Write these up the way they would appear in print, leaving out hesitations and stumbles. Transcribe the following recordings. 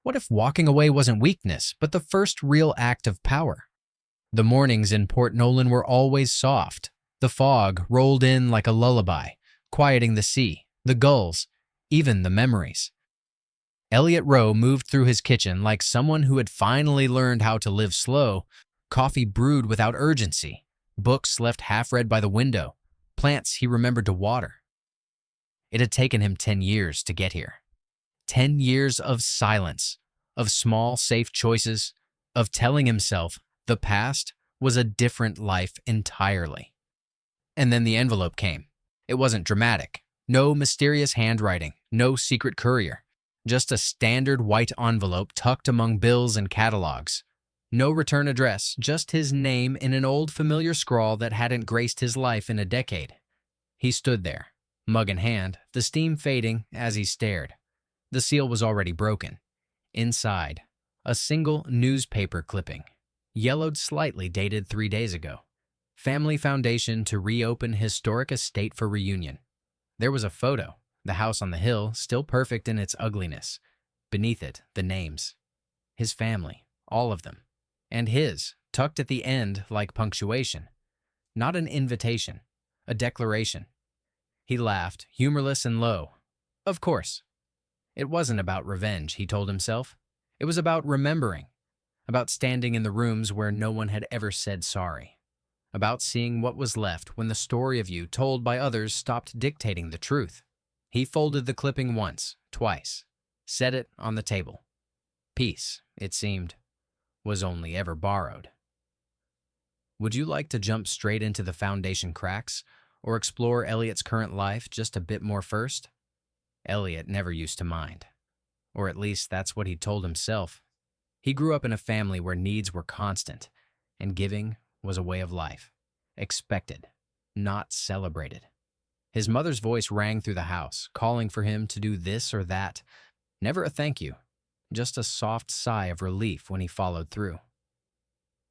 What if walking away wasn't weakness, but the first real act of power? The mornings in Port Nolan were always soft. The fog rolled in like a lullaby, quieting the sea, the gulls, even the memories. Elliot Rowe moved through his kitchen like someone who had finally learned how to live slow, coffee brewed without urgency, books left half-read by the window, plants he remembered to water. It had taken him 10 years to get here. 10 years of silence, of small, safe choices, of telling himself the past was a different life entirely. And then the envelope came. It wasn't dramatic. No mysterious handwriting, no secret courier. Just a standard white envelope tucked among bills and catalogs. No return address, just his name in an old familiar scrawl that hadn't graced his life in a decade. He stood there, mug in hand, the steam fading as he stared. The seal was already broken. Inside, a single newspaper clipping, yellowed slightly, dated 3 days ago. Family Foundation to reopen historic estate for reunion. There was a photo, the house on the hill, still perfect in its ugliness. Beneath it, the names. His family, all of them. And his, tucked at the end like punctuation. Not an invitation, a declaration. He laughed, humorless and low. Of course. It wasn't about revenge, he told himself. It was about remembering. About standing in the rooms where no one had ever said sorry. About seeing what was left when the story of you told by others stopped dictating the truth. He folded the clipping once, twice, set it on the table. Peace, it seemed, was only ever borrowed. Would you like to jump straight into the foundation cracks, or explore Elliot's current life just a bit more first? Elliot never used to mind. Or at least that's what he told himself. He grew up in a family where needs were constant, and giving was a way of life. Expected, not celebrated. His mother's voice rang through the house, calling for him to do this or that. Never a thank you, just a soft sigh of relief when he followed through.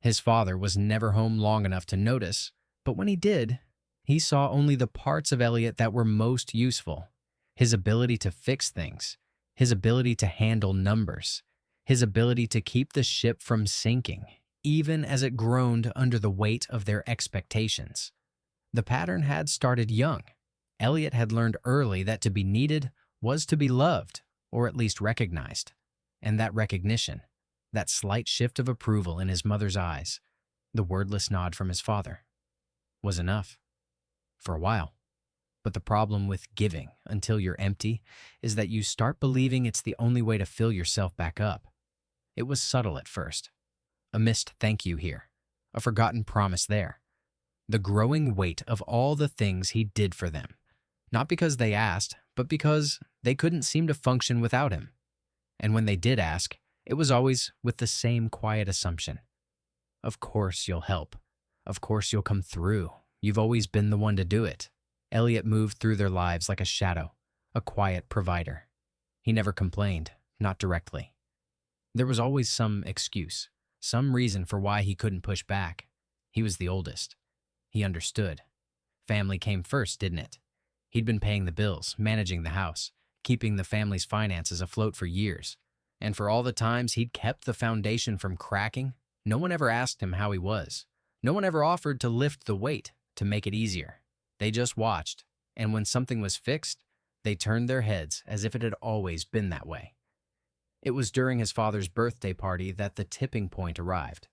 His father was never home long enough to notice, but when he did, he saw only the parts of Elliot that were most useful. His ability to fix things, his ability to handle numbers, his ability to keep the ship from sinking, even as it groaned under the weight of their expectations. The pattern had started young. Elliot had learned early that to be needed was to be loved, or at least recognized. And that recognition, that slight shift of approval in his mother's eyes, the wordless nod from his father, was enough. For a while. But the problem with giving until you're empty is that you start believing it's the only way to fill yourself back up. It was subtle at first. A missed thank you here, a forgotten promise there. The growing weight of all the things he did for them. Not because they asked, but because they couldn't seem to function without him. And when they did ask, it was always with the same quiet assumption. Of course you'll help. Of course you'll come through. You've always been the one to do it. Elliot moved through their lives like a shadow, a quiet provider. He never complained, not directly. There was always some excuse, some reason for why he couldn't push back. He was the oldest. He understood. Family came first, didn't it? He'd been paying the bills, managing the house, keeping the family's finances afloat for years. And for all the times he'd kept the foundation from cracking, no one ever asked him how he was. No one ever offered to lift the weight, to make it easier. They just watched, and when something was fixed, they turned their heads as if it had always been that way. It was during his father's birthday party that the tipping point arrived.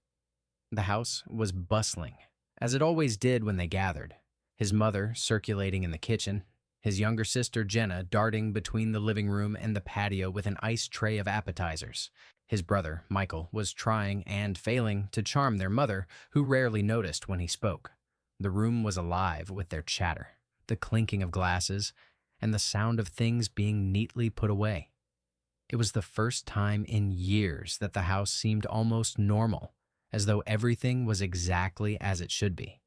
The house was bustling, as it always did when they gathered, his mother circulating in the kitchen, his younger sister Jenna darting between the living room and the patio with an ice tray of appetizers. His brother, Michael, was trying and failing to charm their mother, who rarely noticed when he spoke. The room was alive with their chatter, the clinking of glasses, and the sound of things being neatly put away. It was the first time in years that the house seemed almost normal, as though everything was exactly as it should be.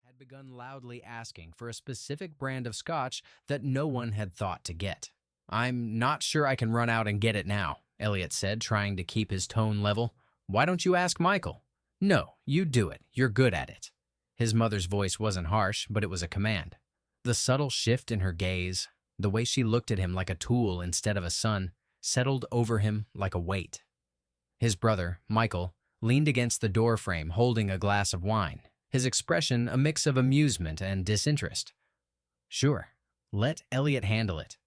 Had begun loudly asking for a specific brand of scotch that no one had thought to get. "I'm not sure I can run out and get it now," Elliot said, trying to keep his tone level. "Why don't you ask Michael?" "No, you do it. You're good at it." His mother's voice wasn't harsh, but it was a command. The subtle shift in her gaze, the way she looked at him like a tool instead of a son, settled over him like a weight. His brother, Michael, leaned against the door frame holding a glass of wine, his expression a mix of amusement and disinterest. Sure, let Elliot handle it.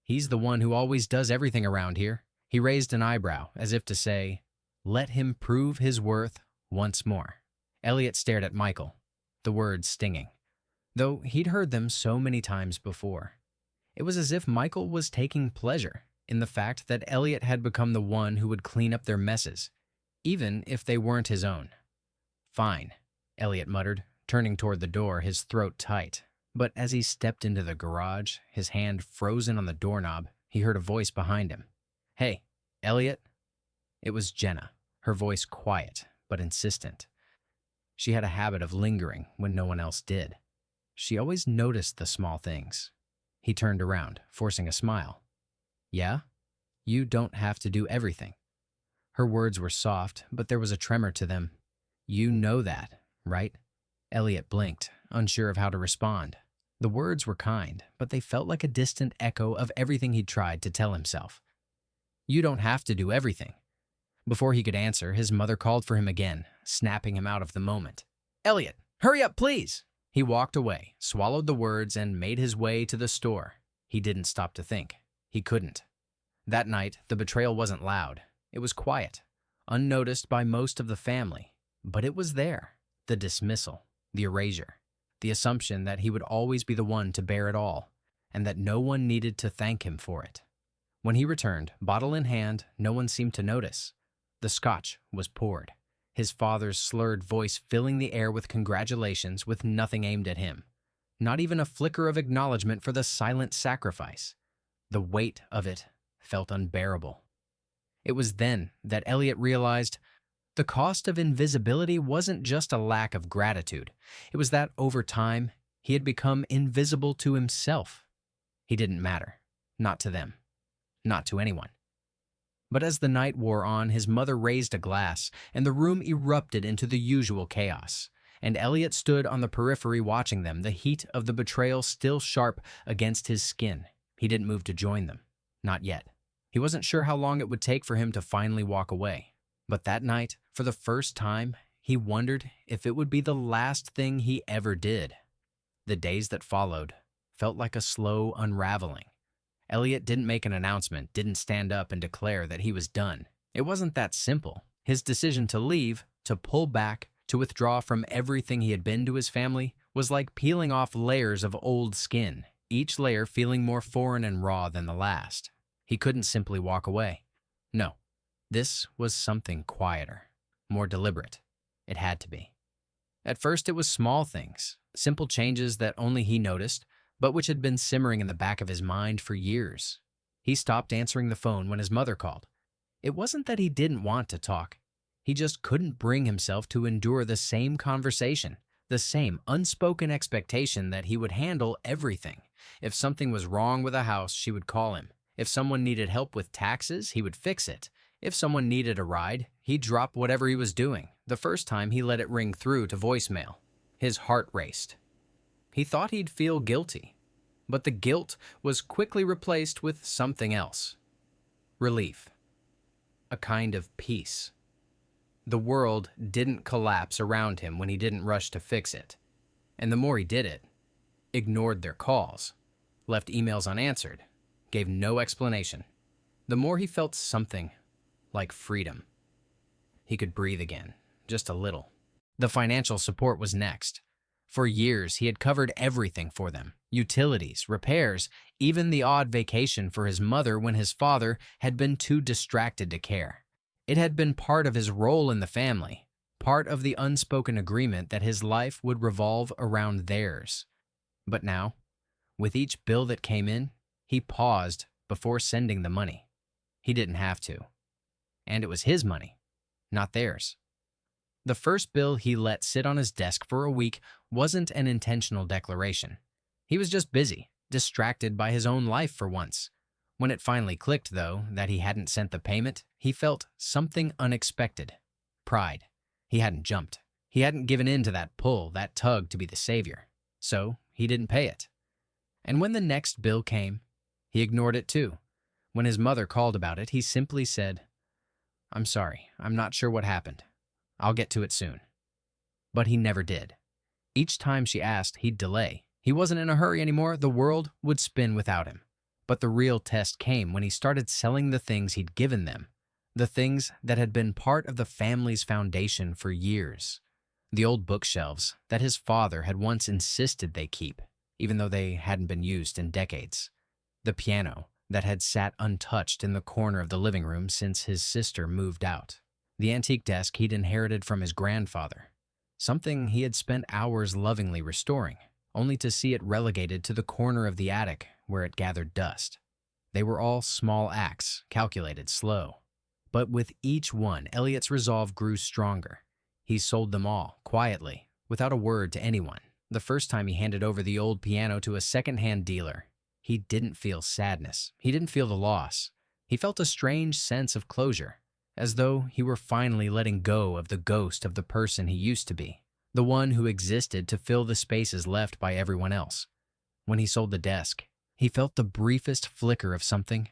He's the one who always does everything around here. He raised an eyebrow, as if to say, let him prove his worth once more. Elliot stared at Michael, the words stinging, though he'd heard them so many times before. It was as if Michael was taking pleasure in the fact that Elliot had become the one who would clean up their messes, even if they weren't his own. Fine, Elliot muttered, turning toward the door, his throat tight. But as he stepped into the garage, his hand frozen on the doorknob, he heard a voice behind him. Hey, Elliot? It was Jenna, her voice quiet but insistent. She had a habit of lingering when no one else did. She always noticed the small things. He turned around, forcing a smile. Yeah? You don't have to do everything. Her words were soft, but there was a tremor to them. You know that, right? Elliot blinked, unsure of how to respond. The words were kind, but they felt like a distant echo of everything he'd tried to tell himself. You don't have to do everything. Before he could answer, his mother called for him again, snapping him out of the moment. Elliot, hurry up, please! He walked away, swallowed the words, and made his way to the store. He didn't stop to think. He couldn't. That night, the betrayal wasn't loud. It was quiet, unnoticed by most of the family. But it was there. The dismissal, the erasure, the assumption that he would always be the one to bear it all, and that no one needed to thank him for it. When he returned, bottle in hand, no one seemed to notice. The scotch was poured, his father's slurred voice filling the air with congratulations with nothing aimed at him. Not even a flicker of acknowledgement for the silent sacrifice. The weight of it felt unbearable. It was then that Elliot realized the cost of invisibility wasn't just a lack of gratitude. It was that, over time, he had become invisible to himself. He didn't matter. Not to them. Not to anyone. But as the night wore on, his mother raised a glass, and the room erupted into the usual chaos. And Elliot stood on the periphery watching them, the heat of the betrayal still sharp against his skin. He didn't move to join them. Not yet. He wasn't sure how long it would take for him to finally walk away. But that night, for the first time, he wondered if it would be the last thing he ever did. The days that followed felt like a slow unraveling. Elliot didn't make an announcement, didn't stand up and declare that he was done. It wasn't that simple. His decision to leave, to pull back, to withdraw from everything he had been to his family, was like peeling off layers of old skin, each layer feeling more foreign and raw than the last. He couldn't simply walk away. No. This was something quieter, more deliberate. It had to be. At first, it was small things, simple changes that only he noticed, but which had been simmering in the back of his mind for years. He stopped answering the phone when his mother called. It wasn't that he didn't want to talk. He just couldn't bring himself to endure the same conversation, the same unspoken expectation that he would handle everything. If something was wrong with a house, she would call him. If someone needed help with taxes, he would fix it. If someone needed a ride, he'd drop whatever he was doing. The first time he let it ring through to voicemail. His heart raced. He thought he'd feel guilty, but the guilt was quickly replaced with something else. Relief. A kind of peace. The world didn't collapse around him when he didn't rush to fix it. And the more he did it, ignored their calls, left emails unanswered, gave no explanation, the more he felt something like freedom. He could breathe again, just a little. The financial support was next. For years, he had covered everything for them. Utilities, repairs, even the odd vacation for his mother when his father had been too distracted to care. It had been part of his role in the family, part of the unspoken agreement that his life would revolve around theirs. But now, with each bill that came in, he paused before sending the money. He didn't have to. And it was his money, not theirs. The first bill he let sit on his desk for a week wasn't an intentional declaration. He was just busy, distracted by his own life for once. When it finally clicked, though, that he hadn't sent the payment, he felt something unexpected. Pride. He hadn't jumped. He hadn't given in to that pull, that tug to be the savior. So he didn't pay it. And when the next bill came, he ignored it too. When his mother called about it, he simply said, "I'm sorry, I'm not sure what happened. I'll get to it soon." But he never did. Each time she asked, he'd delay. He wasn't in a hurry anymore. The world would spin without him. But the real test came when he started selling the things he'd given them, the things that had been part of the family's foundation for years. The old bookshelves that his father had once insisted they keep, even though they hadn't been used in decades. The piano that had sat untouched in the corner of the living room since his sister moved out. The antique desk he'd inherited from his grandfather. Something he had spent hours lovingly restoring, only to see it relegated to the corner of the attic where it gathered dust. They were all small acts, calculated, slow. But with each one, Elliot's resolve grew stronger. He sold them all, quietly, without a word to anyone. The first time he handed over the old piano to a second-hand dealer, he didn't feel sadness. He didn't feel the loss. He felt a strange sense of closure, as though he were finally letting go of the ghost of the person he used to be, the one who existed to fill the spaces left by everyone else. When he sold the desk, he felt the briefest flicker of something,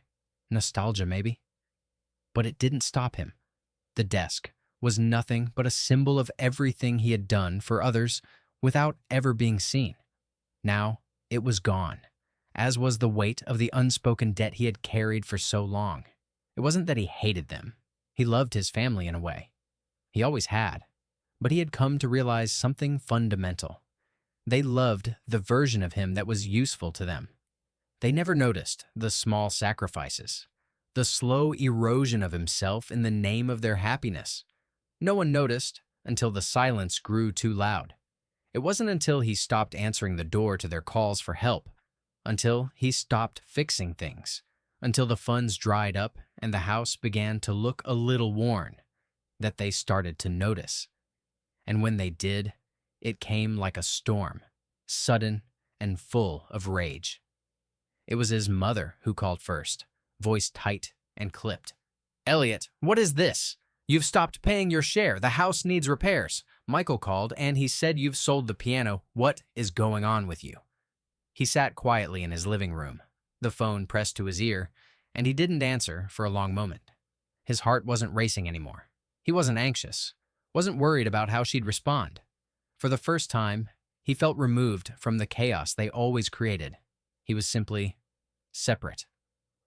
nostalgia maybe. But it didn't stop him. The desk was nothing but a symbol of everything he had done for others without ever being seen. Now it was gone, as was the weight of the unspoken debt he had carried for so long. It wasn't that he hated them. He loved his family in a way. He always had. But he had come to realize something fundamental. They loved the version of him that was useful to them. They never noticed the small sacrifices, the slow erosion of himself in the name of their happiness. No one noticed until the silence grew too loud. It wasn't until he stopped answering the door to their calls for help, until he stopped fixing things, until the funds dried up and the house began to look a little worn, that they started to notice. And when they did, it came like a storm, sudden and full of rage. It was his mother who called first, voice tight and clipped. "Elliot, what is this? You've stopped paying your share. The house needs repairs." Michael called, and he said, "You've sold the piano. What is going on with you?" He sat quietly in his living room, the phone pressed to his ear, and he didn't answer for a long moment. His heart wasn't racing anymore. He wasn't anxious, wasn't worried about how she'd respond. For the first time, he felt removed from the chaos they always created. He was simply separate,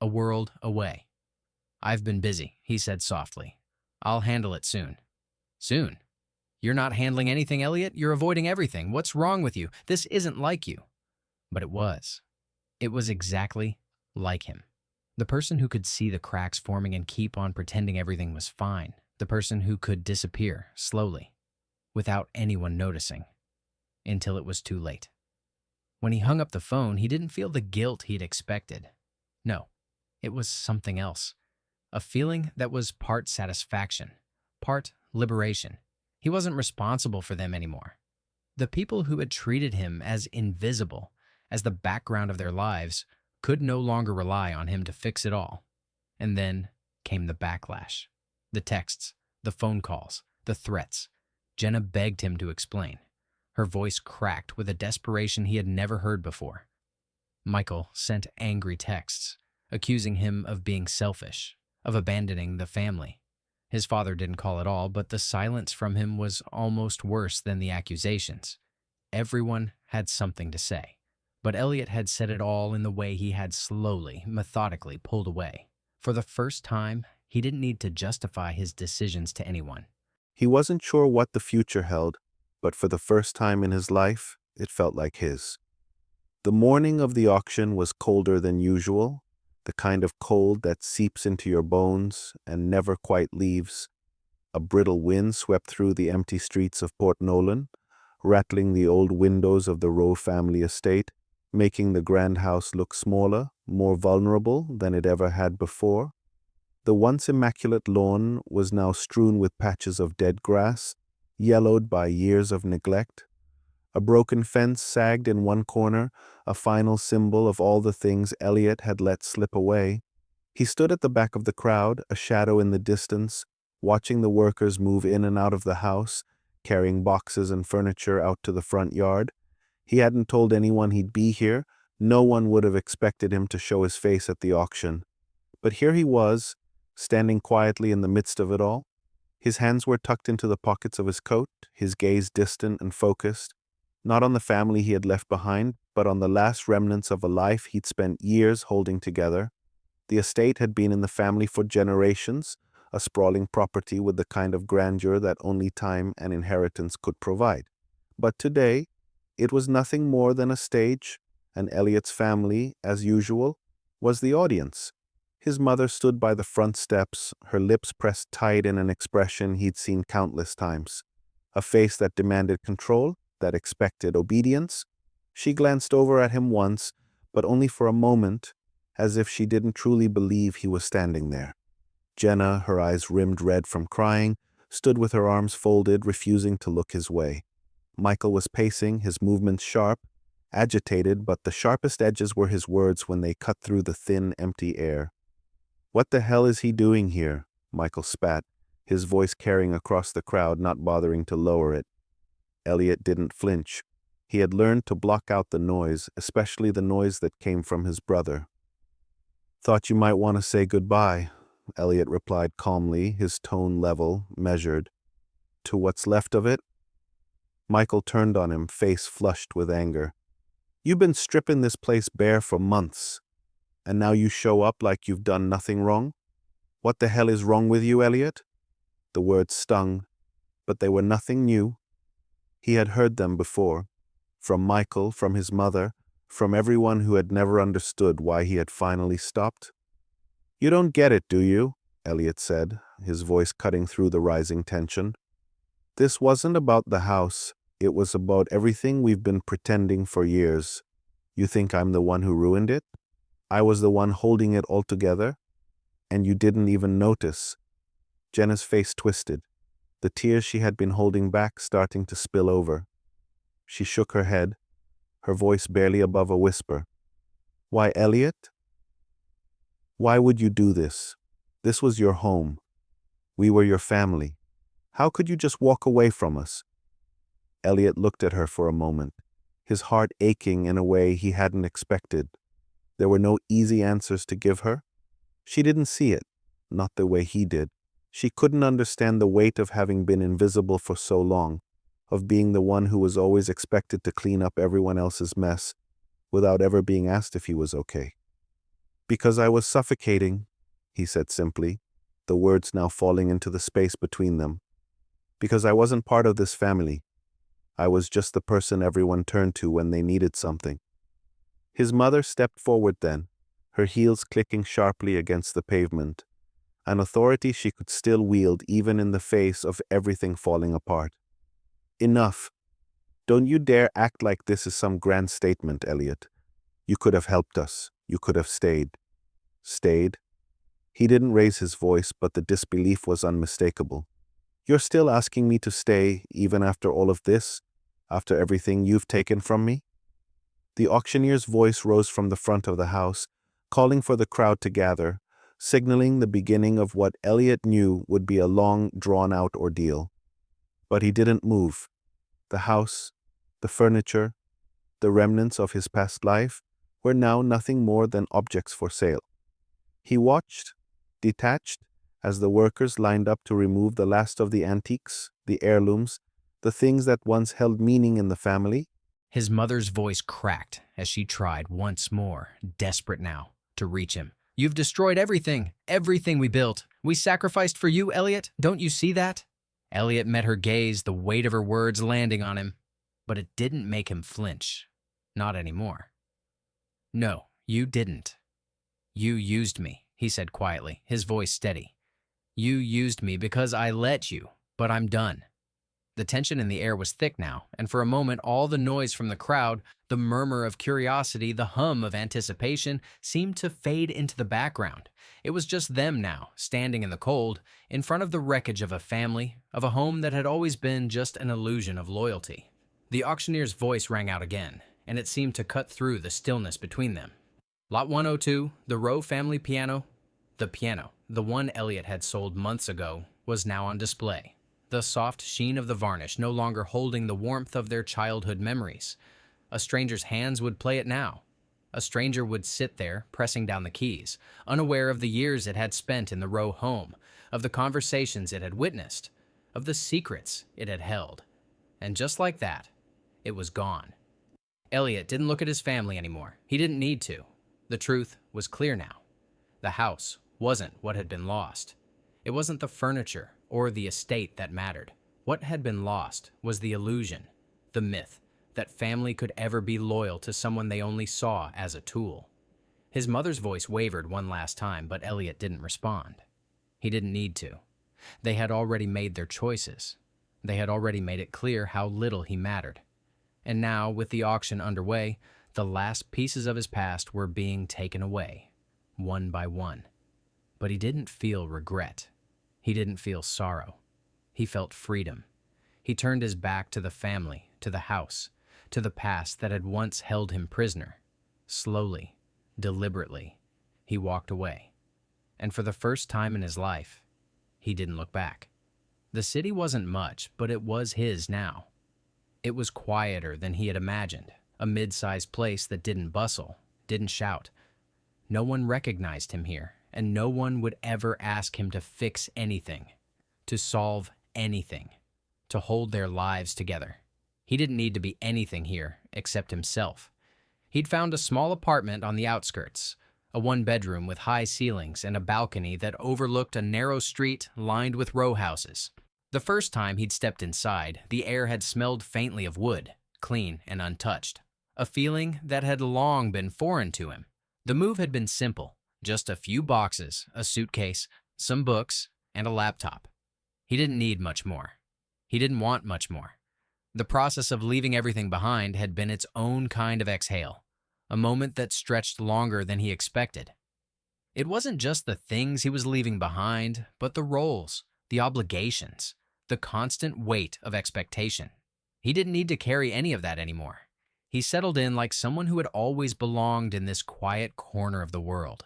a world away. "I've been busy," he said softly. "I'll handle it soon." "Soon? You're not handling anything, Elliot. You're avoiding everything. What's wrong with you? This isn't like you." But it was. It was exactly like him. The person who could see the cracks forming and keep on pretending everything was fine. The person who could disappear slowly, without anyone noticing, until it was too late. When he hung up the phone, he didn't feel the guilt he'd expected. No, it was something else. A feeling that was part satisfaction, part liberation. He wasn't responsible for them anymore. The people who had treated him as invisible, as the background of their lives, could no longer rely on him to fix it all. And then came the backlash. The texts, the phone calls, the threats. Jenna begged him to explain. Her voice cracked with a desperation he had never heard before. Michael sent angry texts, accusing him of being selfish, of abandoning the family. His father didn't call at all, but the silence from him was almost worse than the accusations. Everyone had something to say, but Elliot had said it all in the way he had slowly, methodically pulled away. For the first time, he didn't need to justify his decisions to anyone. He wasn't sure what the future held, but for the first time in his life, it felt like his. The morning of the auction was colder than usual, the kind of cold that seeps into your bones and never quite leaves. A brittle wind swept through the empty streets of Port Nolan, rattling the old windows of the Rowe family estate, making the grand house look smaller, more vulnerable than it ever had before. The once immaculate lawn was now strewn with patches of dead grass, yellowed by years of neglect. A broken fence sagged in one corner, a final symbol of all the things Elliot had let slip away. He stood at the back of the crowd, a shadow in the distance, watching the workers move in and out of the house, carrying boxes and furniture out to the front yard. He hadn't told anyone he'd be here. No one would have expected him to show his face at the auction. But here he was, standing quietly in the midst of it all. His hands were tucked into the pockets of his coat, his gaze distant and focused, not on the family he had left behind, but on the last remnants of a life he'd spent years holding together. The estate had been in the family for generations, a sprawling property with the kind of grandeur that only time and inheritance could provide. But today, it was nothing more than a stage, and Elliot's family, as usual, was the audience. His mother stood by the front steps, her lips pressed tight in an expression he'd seen countless times. A face that demanded control, that expected obedience. She glanced over at him once, but only for a moment, as if she didn't truly believe he was standing there. Jenna, her eyes rimmed red from crying, stood with her arms folded, refusing to look his way. Michael was pacing, his movements sharp, agitated, but the sharpest edges were his words when they cut through the thin, empty air. "What the hell is he doing here?" Michael spat, his voice carrying across the crowd, not bothering to lower it. Elliot didn't flinch. He had learned to block out the noise, especially the noise that came from his brother. "Thought you might want to say goodbye," Elliot replied calmly, his tone level, measured. "To what's left of it?" Michael turned on him, face flushed with anger. "You've been stripping this place bare for months, and now you show up like you've done nothing wrong? What the hell is wrong with you, Elliot?" The words stung, but they were nothing new. He had heard them before, from Michael, from his mother, from everyone who had never understood why he had finally stopped. "You don't get it, do you?" Elliot said, his voice cutting through the rising tension. "This wasn't about the house. It was about everything we've been pretending for years. You think I'm the one who ruined it? I was the one holding it all together? And you didn't even notice." Jenna's face twisted, the tears she had been holding back starting to spill over. She shook her head, her voice barely above a whisper. "Why, Elliot? Why would you do this? This was your home. We were your family. How could you just walk away from us?" Elliot looked at her for a moment, his heart aching in a way he hadn't expected. There were no easy answers to give her. She didn't see it, not the way he did. She couldn't understand the weight of having been invisible for so long, of being the one who was always expected to clean up everyone else's mess, without ever being asked if he was okay. "Because I was suffocating," he said simply, the words now falling into the space between them. "Because I wasn't part of this family. I was just the person everyone turned to when they needed something." His mother stepped forward then, her heels clicking sharply against the pavement, an authority she could still wield even in the face of everything falling apart. "Enough. Don't you dare act like this is some grand statement, Elliot. You could have helped us. You could have stayed." "Stayed?" He didn't raise his voice, but the disbelief was unmistakable. "You're still asking me to stay, even after all of this? After everything you've taken from me?" The auctioneer's voice rose from the front of the house, calling for the crowd to gather, signaling the beginning of what Elliot knew would be a long, drawn-out ordeal. But he didn't move. The house, the furniture, the remnants of his past life were now nothing more than objects for sale. He watched, detached, as the workers lined up to remove the last of the antiques, the heirlooms, the things that once held meaning in the family. His mother's voice cracked as she tried once more, desperate now, to reach him. "You've destroyed everything we built. We sacrificed for you, Elliot. Don't you see that?" Elliot met her gaze, the weight of her words landing on him. But it didn't make him flinch. Not anymore. "No, you didn't. You used me," he said quietly, his voice steady. "You used me because I let you, but I'm done." The tension in the air was thick now, and for a moment all the noise from the crowd, the murmur of curiosity, the hum of anticipation, seemed to fade into the background. It was just them now, standing in the cold, in front of the wreckage of a family, of a home that had always been just an illusion of loyalty. The auctioneer's voice rang out again, and it seemed to cut through the stillness between them. Lot 102, the Rowe family piano. The piano, the one Elliot had sold months ago, was now on display. The soft sheen of the varnish no longer holding the warmth of their childhood memories. A stranger's hands would play it now. A stranger would sit there, pressing down the keys, unaware of the years it had spent in the row home, of the conversations it had witnessed, of the secrets it had held. And just like that, it was gone. Elliot didn't look at his family anymore. He didn't need to. The truth was clear now. The house wasn't what had been lost. It wasn't the furniture or the estate that mattered. What had been lost was the illusion, the myth, that family could ever be loyal to someone they only saw as a tool. His mother's voice wavered one last time, but Elliot didn't respond. He didn't need to. They had already made their choices. They had already made it clear how little he mattered. And now, with the auction underway, the last pieces of his past were being taken away, one by one. But he didn't feel regret. He didn't feel sorrow. He felt freedom. He turned his back to the family, to the house, to the past that had once held him prisoner. Slowly, deliberately, he walked away. And for the first time in his life, he didn't look back. The city wasn't much, but it was his now. It was quieter than he had imagined, a mid-sized place that didn't bustle, didn't shout. No one recognized him here, and no one would ever ask him to fix anything, to solve anything, to hold their lives together. He didn't need to be anything here except himself. He'd found a small apartment on the outskirts, a one-bedroom with high ceilings and a balcony that overlooked a narrow street lined with row houses. The first time he'd stepped inside, the air had smelled faintly of wood, clean and untouched, a feeling that had long been foreign to him. The move had been simple, just a few boxes, a suitcase, some books, and a laptop. He didn't need much more. He didn't want much more. The process of leaving everything behind had been its own kind of exhale, a moment that stretched longer than he expected. It wasn't just the things he was leaving behind, but the roles, the obligations, the constant weight of expectation. He didn't need to carry any of that anymore. He settled in like someone who had always belonged in this quiet corner of the world.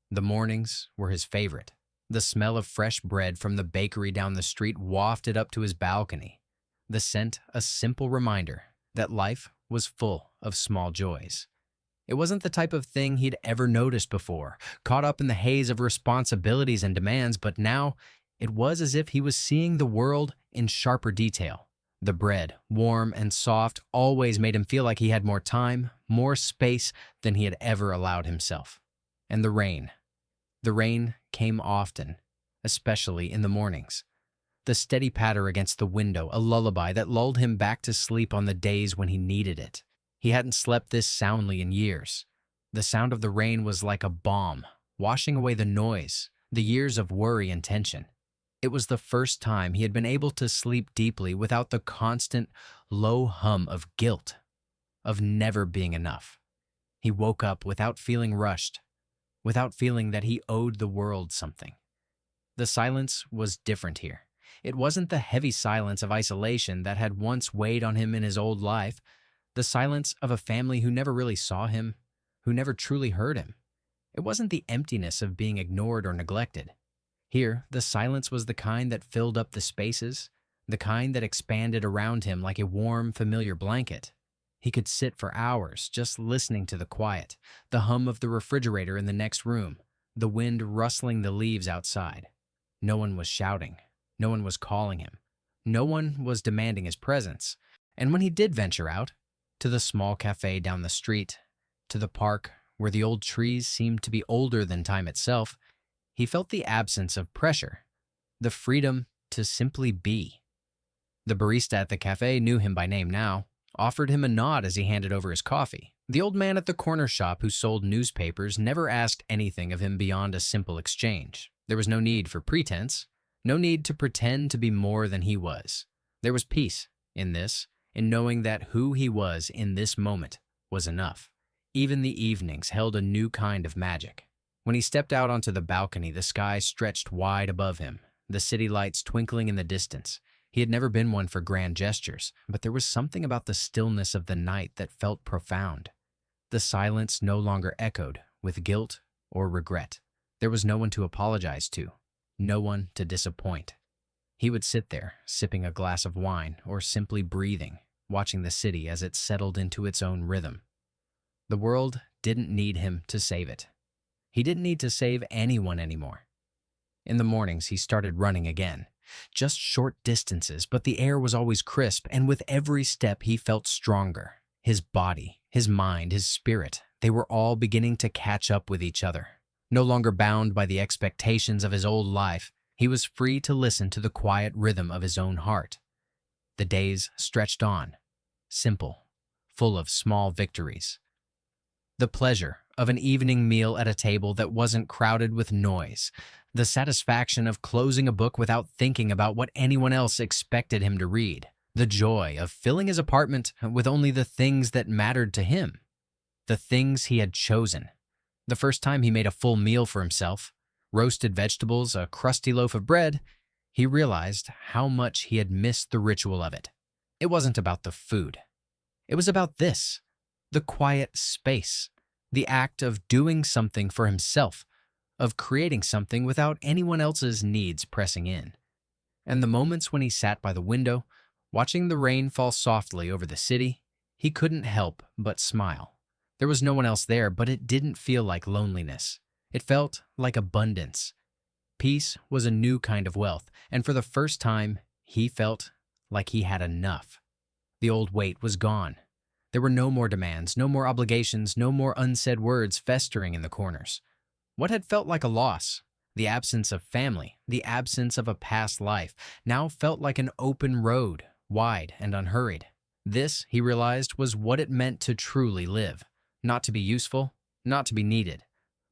The mornings were his favorite. The smell of fresh bread from the bakery down the street wafted up to his balcony. The scent a simple reminder that life was full of small joys. It wasn't the type of thing he'd ever noticed before, caught up in the haze of responsibilities and demands, but now it was as if he was seeing the world in sharper detail. The bread, warm and soft, always made him feel like he had more time, more space than he had ever allowed himself. And the rain. The rain came often, especially in the mornings. The steady patter against the window, a lullaby that lulled him back to sleep on the days when he needed it. He hadn't slept this soundly in years. The sound of the rain was like a balm, washing away the noise, the years of worry and tension. It was the first time he had been able to sleep deeply without the constant, low hum of guilt, of never being enough. He woke up without feeling rushed, without feeling that he owed the world something. The silence was different here. It wasn't the heavy silence of isolation that had once weighed on him in his old life, the silence of a family who never really saw him, who never truly heard him. It wasn't the emptiness of being ignored or neglected. Here, the silence was the kind that filled up the spaces, the kind that expanded around him like a warm, familiar blanket. He could sit for hours just listening to the quiet, the hum of the refrigerator in the next room, the wind rustling the leaves outside. No one was shouting. No one was calling him. No one was demanding his presence. And when he did venture out, to the small cafe down the street, to the park where the old trees seemed to be older than time itself, he felt the absence of pressure, the freedom to simply be. The barista at the cafe knew him by name now, offered him a nod as he handed over his coffee. The old man at the corner shop who sold newspapers never asked anything of him beyond a simple exchange. There was no need for pretense, no need to pretend to be more than he was. There was peace in this, in knowing that who he was in this moment was enough. Even the evenings held a new kind of magic. When he stepped out onto the balcony, the sky stretched wide above him, the city lights twinkling in the distance. He had never been one for grand gestures, but there was something about the stillness of the night that felt profound. The silence no longer echoed with guilt or regret. There was no one to apologize to, no one to disappoint. He would sit there, sipping a glass of wine or simply breathing, watching the city as it settled into its own rhythm. The world didn't need him to save it. He didn't need to save anyone anymore. In the mornings, he started running again. Just short distances, but the air was always crisp, and with every step he felt stronger. His body, his mind, his spirit, they were all beginning to catch up with each other. No longer bound by the expectations of his old life, he was free to listen to the quiet rhythm of his own heart. The days stretched on, simple, full of small victories. The pleasure of an evening meal at a table that wasn't crowded with noise, the satisfaction of closing a book without thinking about what anyone else expected him to read, the joy of filling his apartment with only the things that mattered to him, the things he had chosen. The first time he made a full meal for himself, roasted vegetables, a crusty loaf of bread, he realized how much he had missed the ritual of it. It wasn't about the food. It was about this, the quiet space, the act of doing something for himself, of creating something without anyone else's needs pressing in. And the moments when he sat by the window, watching the rain fall softly over the city, he couldn't help but smile. There was no one else there, but it didn't feel like loneliness. It felt like abundance. Peace was a new kind of wealth, and for the first time, he felt like he had enough. The old weight was gone. There were no more demands, no more obligations, no more unsaid words festering in the corners. What had felt like a loss, the absence of family, the absence of a past life, now felt like an open road, wide and unhurried. This, he realized, was what it meant to truly live. Not to be useful, not to be needed,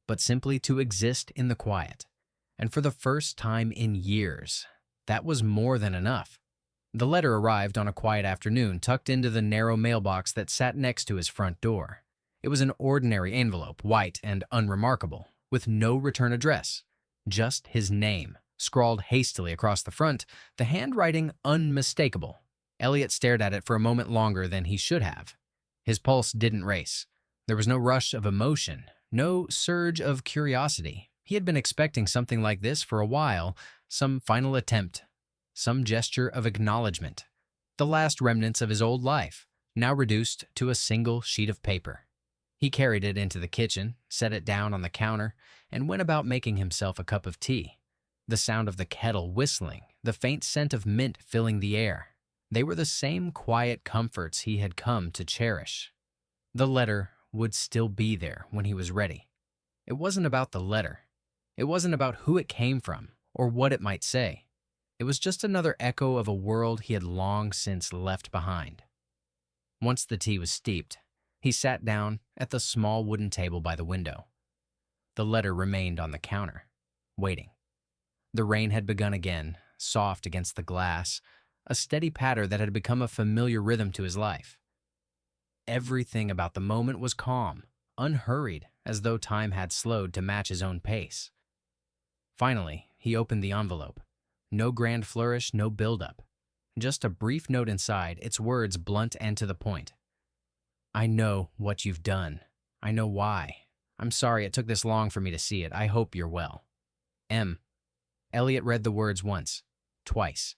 but simply to exist in the quiet. And for the first time in years, that was more than enough. The letter arrived on a quiet afternoon, tucked into the narrow mailbox that sat next to his front door. It was an ordinary envelope, white and unremarkable, with no return address. Just his name, scrawled hastily across the front, the handwriting unmistakable. Elliot stared at it for a moment longer than he should have. His pulse didn't race. There was no rush of emotion, no surge of curiosity. He had been expecting something like this for a while, some final attempt, some gesture of acknowledgement. The last remnants of his old life, now reduced to a single sheet of paper. He carried it into the kitchen, set it down on the counter, and went about making himself a cup of tea. The sound of the kettle whistling, the faint scent of mint filling the air. They were the same quiet comforts he had come to cherish. The letter would still be there when he was ready. It wasn't about the letter. It wasn't about who it came from or what it might say. It was just another echo of a world he had long since left behind. Once the tea was steeped, he sat down at the small wooden table by the window. The letter remained on the counter, waiting. The rain had begun again, soft against the glass, a steady patter that had become a familiar rhythm to his life. Everything about the moment was calm, unhurried, as though time had slowed to match his own pace. Finally, he opened the envelope. No grand flourish, no build-up. Just a brief note inside, its words blunt and to the point. I know what you've done. I know why. I'm sorry it took this long for me to see it. I hope you're well. M. Elliot read the words once, twice.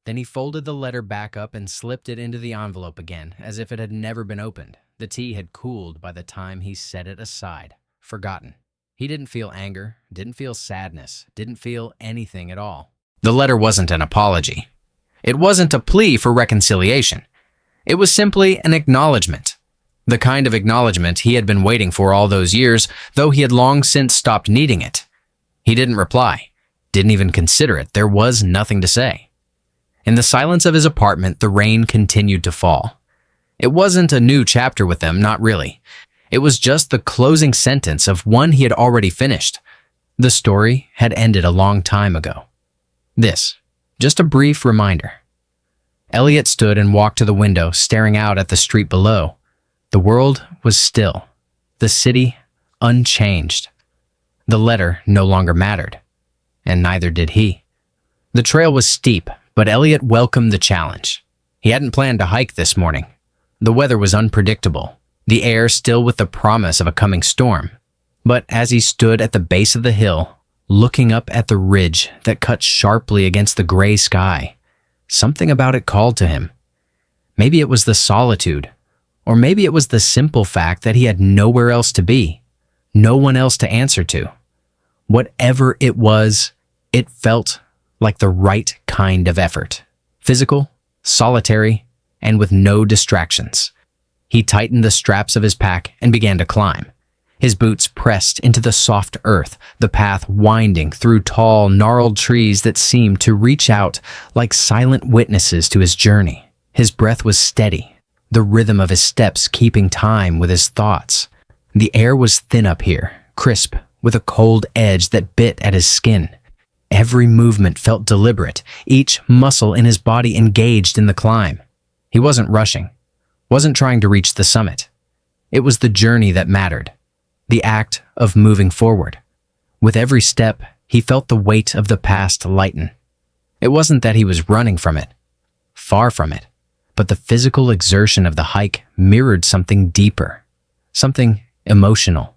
Then he folded the letter back up and slipped it into the envelope again, as if it had never been opened. The tea had cooled by the time he set it aside, forgotten. He didn't feel anger, didn't feel sadness, didn't feel anything at all. The letter wasn't an apology. It wasn't a plea for reconciliation. It was simply an acknowledgement. The kind of acknowledgement he had been waiting for all those years, though he had long since stopped needing it. He didn't reply, didn't even consider it. There was nothing to say. In the silence of his apartment, the rain continued to fall. It wasn't a new chapter with them, not really. It was just the closing sentence of one he had already finished. The story had ended a long time ago. This, just a brief reminder. Elliot stood and walked to the window, staring out at the street below. The world was still. The city unchanged. The letter no longer mattered, and neither did he. The trail was steep, but Elliot welcomed the challenge. He hadn't planned to hike this morning. The weather was unpredictable, the air still with the promise of a coming storm. But as he stood at the base of the hill, looking up at the ridge that cut sharply against the gray sky, something about it called to him. Maybe it was the solitude, Or maybe it was the simple fact that he had nowhere else to be, no one else to answer to. Whatever it was, it felt like the right kind of effort. Physical, solitary, and with no distractions. He tightened the straps of his pack and began to climb. His boots pressed into the soft earth, the path winding through tall, gnarled trees that seemed to reach out like silent witnesses to his journey. His breath was steady, the rhythm of his steps keeping time with his thoughts. The air was thin up here, crisp, with a cold edge that bit at his skin. Every movement felt deliberate, each muscle in his body engaged in the climb. He wasn't rushing, wasn't trying to reach the summit. It was the journey that mattered, the act of moving forward. With every step, he felt the weight of the past lighten. It wasn't that he was running from it, far from it, but the physical exertion of the hike mirrored something deeper, something emotional.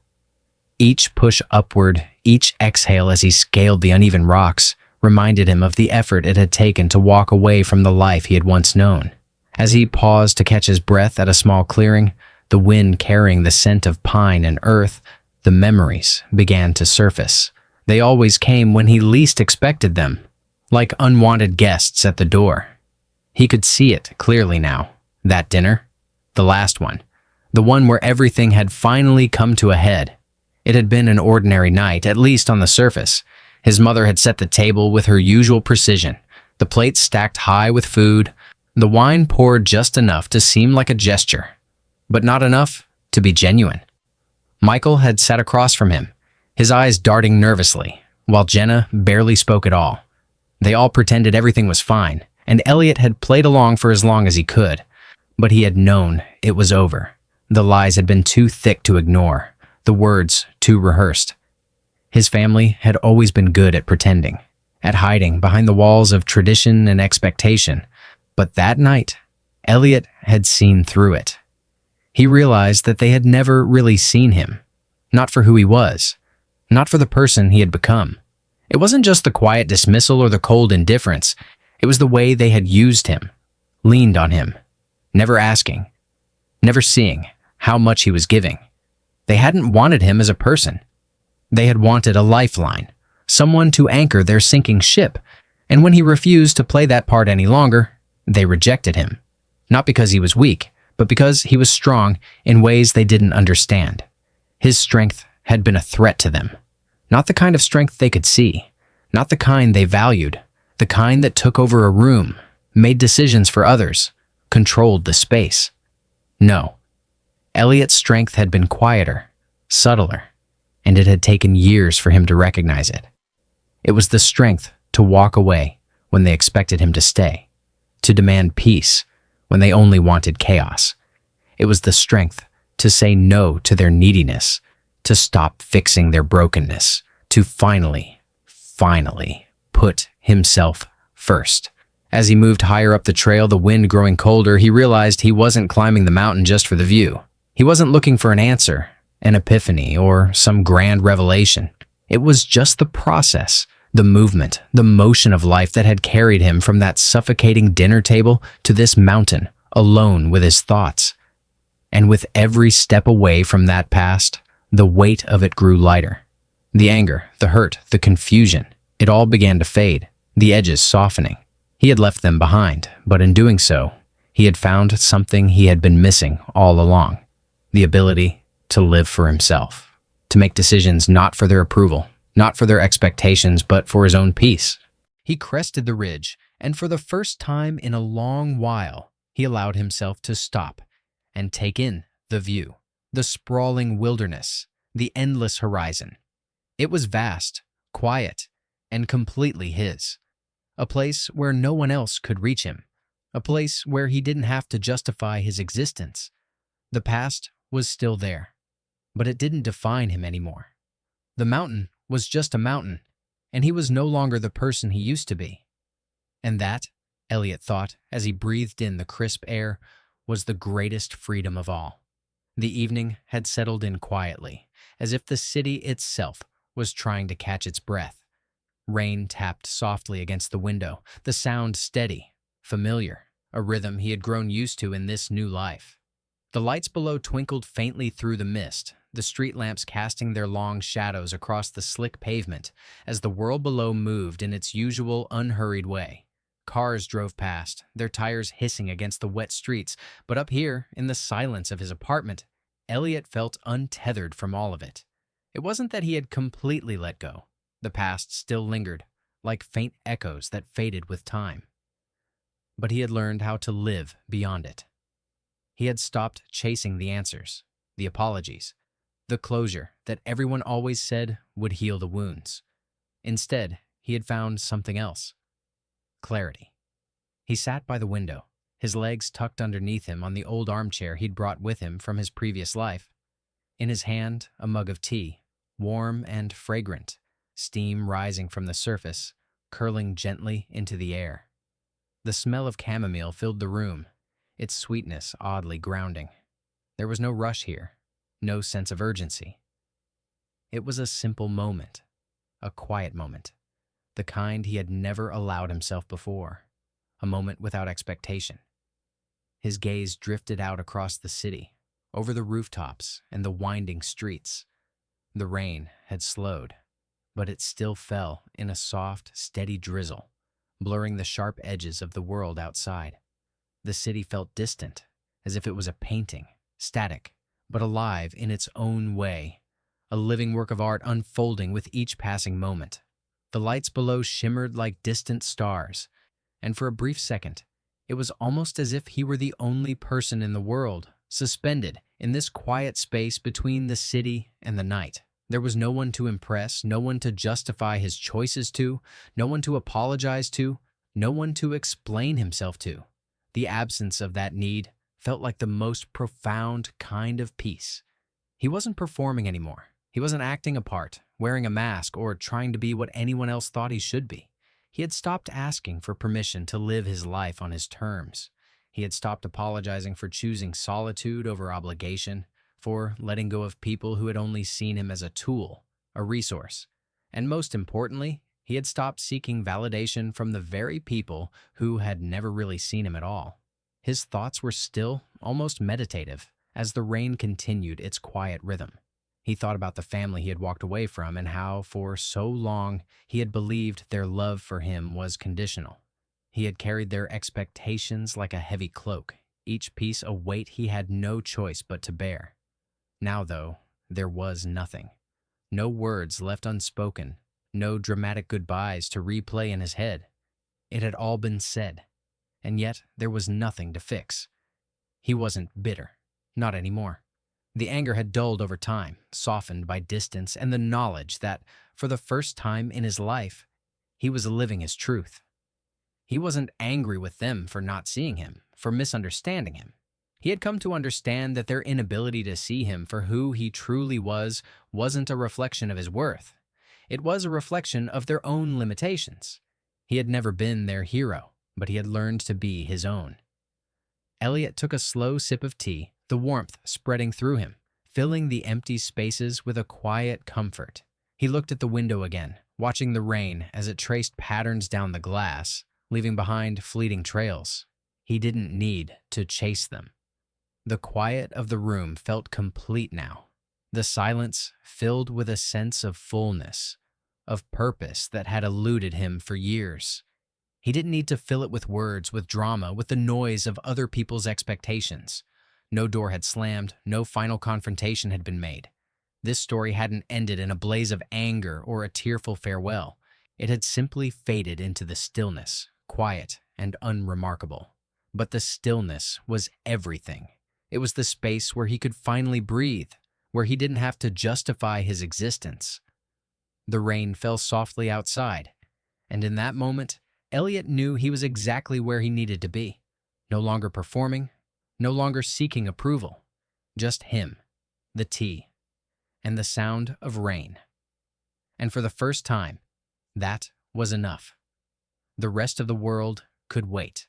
Each push upward, each exhale as he scaled the uneven rocks, reminded him of the effort it had taken to walk away from the life he had once known. As he paused to catch his breath at a small clearing, the wind carrying the scent of pine and earth, the memories began to surface. They always came when he least expected them, like unwanted guests at the door. He could see it clearly now. That dinner, the last one, the one where everything had finally come to a head. It had been an ordinary night, at least on the surface. His mother had set the table with her usual precision, the plates stacked high with food, the wine poured just enough to seem like a gesture, but not enough to be genuine. Michael had sat across from him, his eyes darting nervously, while Jenna barely spoke at all. They all pretended everything was fine, and Elliot had played along for as long as he could, but he had known it was over. The lies had been too thick to ignore, the words too rehearsed. His family had always been good at pretending, at hiding behind the walls of tradition and expectation, but that night, Elliot had seen through it. He realized that they had never really seen him, not for who he was, not for the person he had become. It wasn't just the quiet dismissal or the cold indifference, it was the way they had used him, leaned on him, never asking, never seeing how much he was giving. They hadn't wanted him as a person. They had wanted a lifeline, someone to anchor their sinking ship, and when he refused to play that part any longer, they rejected him. Not because he was weak, but because he was strong in ways they didn't understand. His strength had been a threat to them. Not the kind of strength they could see, not the kind they valued, the kind that took over a room, made decisions for others, controlled the space. No. Elliot's strength had been quieter, subtler, and it had taken years for him to recognize it. It was the strength to walk away when they expected him to stay, to demand peace when they only wanted chaos. It was the strength to say no to their neediness, to stop fixing their brokenness, to finally put himself first. As he moved higher up the trail, the wind growing colder, he realized he wasn't climbing the mountain just for the view. He wasn't looking for an answer, an epiphany, or some grand revelation. It was just the process, the movement, the motion of life that had carried him from that suffocating dinner table to this mountain, alone with his thoughts. And with every step away from that past, the weight of it grew lighter. The anger, the hurt, the confusion, it all began to fade, the edges softening. He had left them behind, but in doing so, he had found something he had been missing all along. The ability to live for himself, to make decisions not for their approval, not for their expectations, but for his own peace. He crested the ridge, and for the first time in a long while, he allowed himself to stop and take in the view, the sprawling wilderness, the endless horizon. It was vast, quiet, and completely his. A place where no one else could reach him, a place where he didn't have to justify his existence. The past was still there, but it didn't define him anymore. The mountain was just a mountain, and he was no longer the person he used to be. And that, Elliot thought as he breathed in the crisp air, was the greatest freedom of all. The evening had settled in quietly, as if the city itself was trying to catch its breath. Rain tapped softly against the window, the sound steady, familiar, a rhythm he had grown used to in this new life. The lights below twinkled faintly through the mist, the street lamps casting their long shadows across the slick pavement as the world below moved in its usual unhurried way. Cars drove past, their tires hissing against the wet streets, but up here, in the silence of his apartment, Elliot felt untethered from all of it. It wasn't that he had completely let go. The past still lingered, like faint echoes that faded with time. But he had learned how to live beyond it. He had stopped chasing the answers, the apologies, the closure that everyone always said would heal the wounds. Instead, he had found something else. Clarity. He sat by the window, his legs tucked underneath him on the old armchair he'd brought with him from his previous life. In his hand, a mug of tea, warm and fragrant, steam rising from the surface, curling gently into the air. The smell of chamomile filled the room, its sweetness oddly grounding. There was no rush here, no sense of urgency. It was a simple moment, a quiet moment, the kind he had never allowed himself before, a moment without expectation. His gaze drifted out across the city, over the rooftops and the winding streets. The rain had slowed, but it still fell in a soft, steady drizzle, blurring the sharp edges of the world outside. The city felt distant, as if it was a painting, static, but alive in its own way, a living work of art unfolding with each passing moment. The lights below shimmered like distant stars, and for a brief second, it was almost as if he were the only person in the world, suspended in this quiet space between the city and the night. There was no one to impress, no one to justify his choices to, no one to apologize to, no one to explain himself to. The absence of that need felt like the most profound kind of peace. He wasn't performing anymore. He wasn't acting a part, wearing a mask, or trying to be what anyone else thought he should be. He had stopped asking for permission to live his life on his terms. He had stopped apologizing for choosing solitude over obligation, for letting go of people who had only seen him as a tool, a resource. And most importantly, he had stopped seeking validation from the very people who had never really seen him at all. His thoughts were still, almost meditative, as the rain continued its quiet rhythm. He thought about the family he had walked away from and how, for so long, he had believed their love for him was conditional. He had carried their expectations like a heavy cloak, each piece a weight he had no choice but to bear. Now, though, there was nothing. No words left unspoken, no dramatic goodbyes to replay in his head. It had all been said, and yet there was nothing to fix. He wasn't bitter, not anymore. The anger had dulled over time, softened by distance and the knowledge that, for the first time in his life, he was living his truth. He wasn't angry with them for not seeing him, for misunderstanding him. He had come to understand that their inability to see him for who he truly was wasn't a reflection of his worth. It was a reflection of their own limitations. He had never been their hero, but he had learned to be his own. Elliot took a slow sip of tea, the warmth spreading through him, filling the empty spaces with a quiet comfort. He looked at the window again, watching the rain as it traced patterns down the glass, leaving behind fleeting trails. He didn't need to chase them. The quiet of the room felt complete now. The silence filled with a sense of fullness, of purpose that had eluded him for years. He didn't need to fill it with words, with drama, with the noise of other people's expectations. No door had slammed, no final confrontation had been made. This story hadn't ended in a blaze of anger or a tearful farewell. It had simply faded into the stillness, quiet and unremarkable. But the stillness was everything. It was the space where he could finally breathe, where he didn't have to justify his existence. The rain fell softly outside, and in that moment, Elliot knew he was exactly where he needed to be. No longer performing, no longer seeking approval, just him, the tea, and the sound of rain. And for the first time, that was enough. The rest of the world could wait.